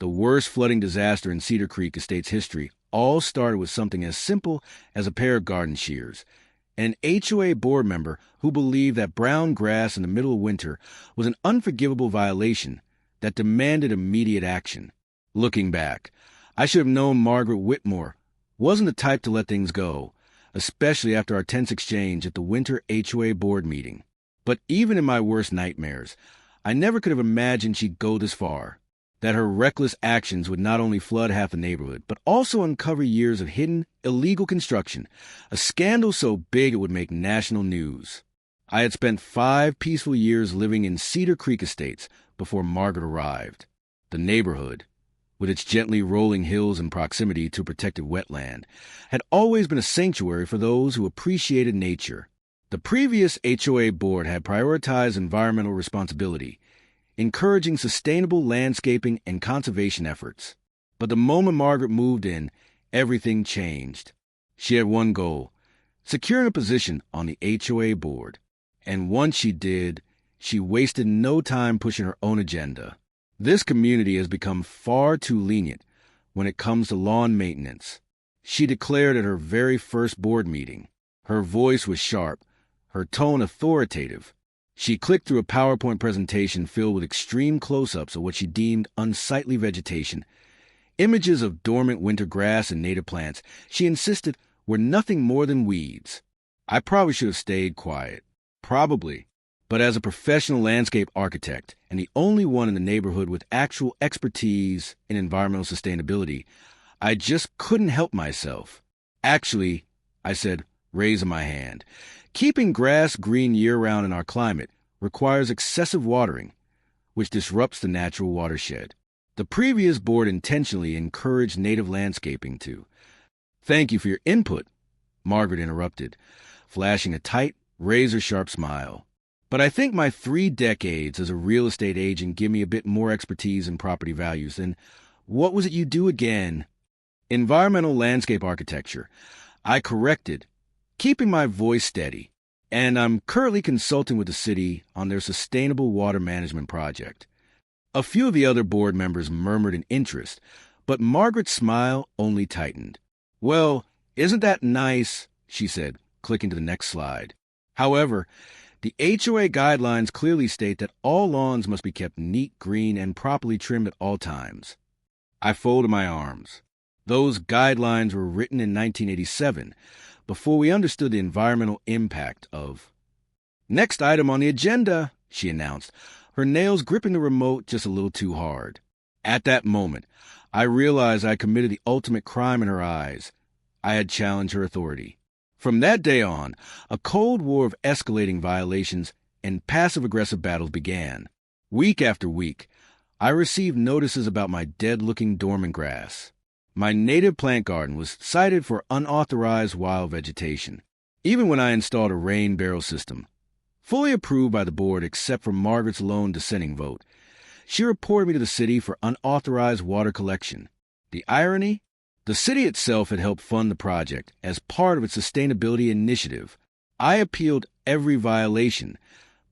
The worst flooding disaster in Cedar Creek Estate's history all started with something as simple as a pair of garden shears. An HOA board member who believed that brown grass in the middle of winter was an unforgivable violation that demanded immediate action. Looking back, I should have known Margaret Whitmore wasn't the type to let things go, especially after our tense exchange at the winter HOA board meeting. But even in my worst nightmares, I never could have imagined she'd go this far, that her reckless actions would not only flood half the neighborhood, but also uncover years of hidden, illegal construction, a scandal so big it would make national news. I had spent 5 peaceful years living in Cedar Creek Estates before Margaret arrived. The neighborhood, with its gently rolling hills in proximity to protected wetland, had always been a sanctuary for those who appreciated nature. The previous HOA board had prioritized environmental responsibility, encouraging sustainable landscaping and conservation efforts. But the moment Margaret moved in, everything changed. She had one goal: securing a position on the HOA board. And once she did, she wasted no time pushing her own agenda. This community has become far too lenient when it comes to lawn maintenance, she declared at her very first board meeting. Her voice was sharp, her tone authoritative. She clicked through a PowerPoint presentation filled with extreme close-ups of what she deemed unsightly vegetation, images of dormant winter grass and native plants she insisted were nothing more than weeds. I probably should have stayed quiet. Probably. But as a professional landscape architect and the only one in the neighborhood with actual expertise in environmental sustainability, I just couldn't help myself. Actually, I said, raising my hand, keeping grass green year-round in our climate requires excessive watering, which disrupts the natural watershed. The previous board intentionally encouraged native landscaping too. Thank you for your input, Margaret interrupted, flashing a tight, razor-sharp smile. But I think my 3 decades as a real estate agent give me a bit more expertise in property values than what was it you do again? Environmental landscape architecture. I corrected, keeping my voice steady, and I'm currently consulting with the city on their sustainable water management project. A few of the other board members murmured in interest, but Margaret's smile only tightened. Well, isn't that nice? She said, clicking to the next slide. However, the HOA guidelines clearly state that all lawns must be kept neat, green, and properly trimmed at all times. I folded my arms. Those guidelines were written in 1987, before we understood the environmental impact of... Next item on the agenda, she announced, her nails gripping the remote just a little too hard. At that moment, I realized I committed the ultimate crime in her eyes. I had challenged her authority. From that day on, a cold war of escalating violations and passive-aggressive battles began. Week after week, I received notices about my dead-looking dormant grass. My native plant garden was cited for unauthorized wild vegetation, even when I installed a rain barrel system. Fully approved by the board except for Margaret's lone dissenting vote, she reported me to the city for unauthorized water collection. The irony? The city itself had helped fund the project as part of its sustainability initiative. I appealed every violation,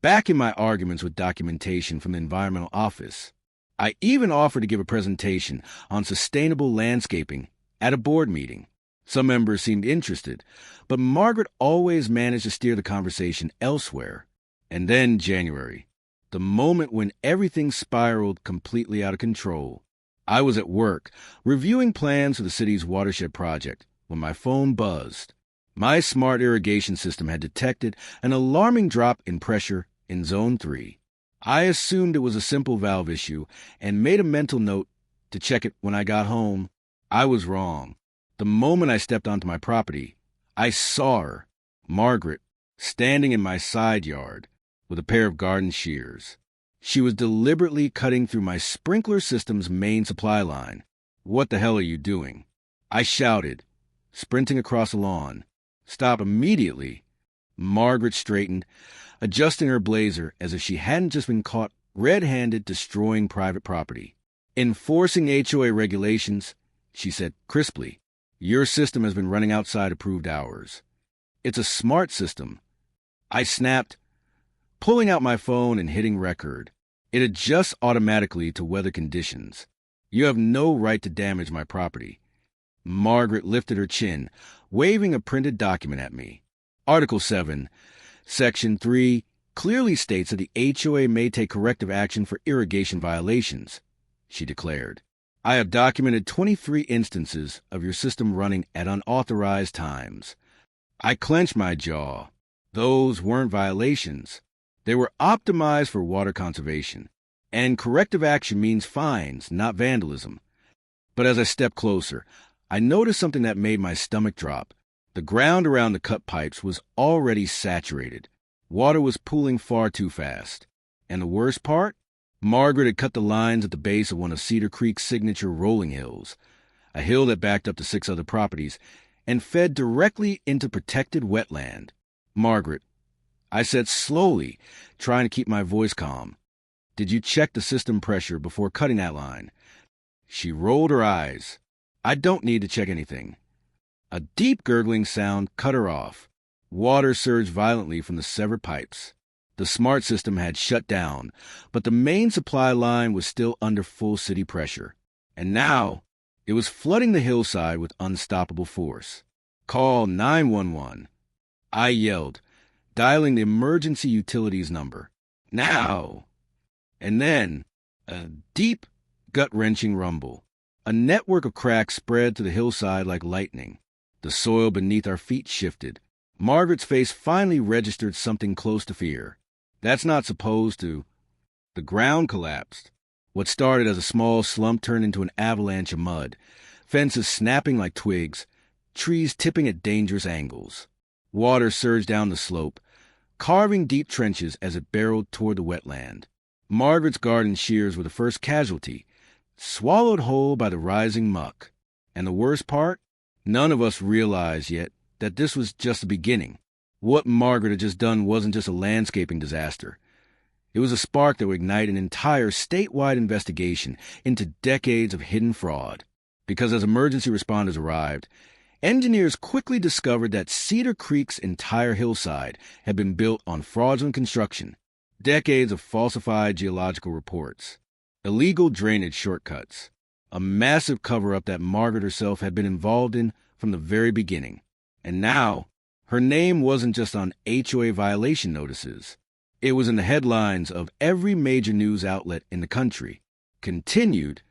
backing my arguments with documentation from the environmental office. I even offered to give a presentation on sustainable landscaping at a board meeting. Some members seemed interested, but Margaret always managed to steer the conversation elsewhere. And then January, the moment when everything spiraled completely out of control. I was at work, reviewing plans for the city's watershed project, when my phone buzzed. My smart irrigation system had detected an alarming drop in pressure in Zone 3. I assumed it was a simple valve issue and made a mental note to check it when I got home. I was wrong. The moment I stepped onto my property, I saw her, Margaret, standing in my side yard with a pair of garden shears. She was deliberately cutting through my sprinkler system's main supply line. What the hell are you doing? I shouted, sprinting across the lawn. Stop immediately. Margaret straightened, adjusting her blazer as if she hadn't just been caught red-handed destroying private property. Enforcing HOA regulations, she said crisply. Your system has been running outside approved hours. It's a smart system. I snapped, pulling out my phone and hitting record. It adjusts automatically to weather conditions. You have no right to damage my property. Margaret lifted her chin, waving a printed document at me. Article 7, Section 3, clearly states that the HOA may take corrective action for irrigation violations, she declared. I have documented 23 instances of your system running at unauthorized times. I clenched my jaw. Those weren't violations. They were optimized for water conservation. And corrective action means fines, not vandalism. But as I stepped closer, I noticed something that made my stomach drop. The ground around the cut pipes was already saturated. Water was pooling far too fast. And the worst part? Margaret had cut the lines at the base of one of Cedar Creek's signature rolling hills, a hill that backed up to 6 other properties, and fed directly into protected wetland. Margaret, I said slowly, trying to keep my voice calm, did you check the system pressure before cutting that line? She rolled her eyes. I don't need to check anything. A deep gurgling sound cut her off. Water surged violently from the severed pipes. The smart system had shut down, but the main supply line was still under full city pressure. And now, it was flooding the hillside with unstoppable force. Call 911. I yelled, dialing the emergency utilities number. Now! And then, a deep, gut-wrenching rumble. A network of cracks spread to the hillside like lightning. The soil beneath our feet shifted. Margaret's face finally registered something close to fear. That's not supposed to. The ground collapsed. What started as a small slump turned into an avalanche of mud, fences snapping like twigs, trees tipping at dangerous angles. Water surged down the slope, carving deep trenches as it barreled toward the wetland. Margaret's garden shears were the first casualty, swallowed whole by the rising muck. And the worst part? None of us realized yet that this was just the beginning. What Margaret had just done wasn't just a landscaping disaster. It was a spark that would ignite an entire statewide investigation into decades of hidden fraud. Because as emergency responders arrived, engineers quickly discovered that Cedar Creek's entire hillside had been built on fraudulent construction, decades of falsified geological reports, illegal drainage shortcuts, a massive cover-up that Margaret herself had been involved in from the very beginning. And now, her name wasn't just on HOA violation notices. It was in the headlines of every major news outlet in the country. Continued